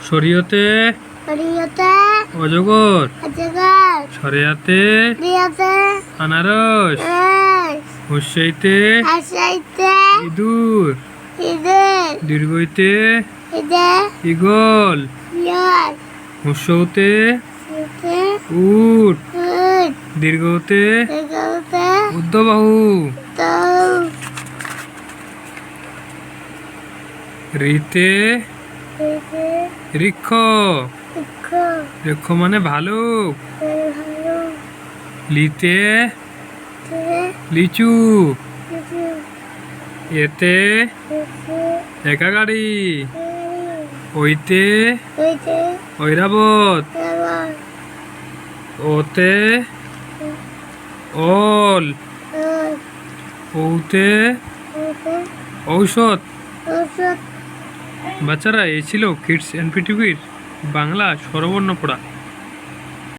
শরীয়তে শরীয়তে অজগর, অজগর, শরিয়াতে শরীয়তে আনারস, হুসাইতে হাসাইতে ইঁদুর, ঈদের দীর্ঘইতে ঈদে ঈগল, ইয়ার হুসৌতে সুতে উট, উট দীর্ঘতে এগারোতে ঊর্ধ্ববাহু, তো রিতে ঈদে ঋক্ষ, দুঃখ ঋক্ষ মানে ভালুক, ভালো লিতে তে লিচু, কিছু এতে কিছু একা গাড়ি, ওইতে হইতে ঐরাবত, আবার ওতে ওল, ওতে হইতে ঔষধ। ঔষধ বাচ্চারা এই ছিল কিডস এন পৃথিবীর বাংলা স্বরবর্ণ পড়া।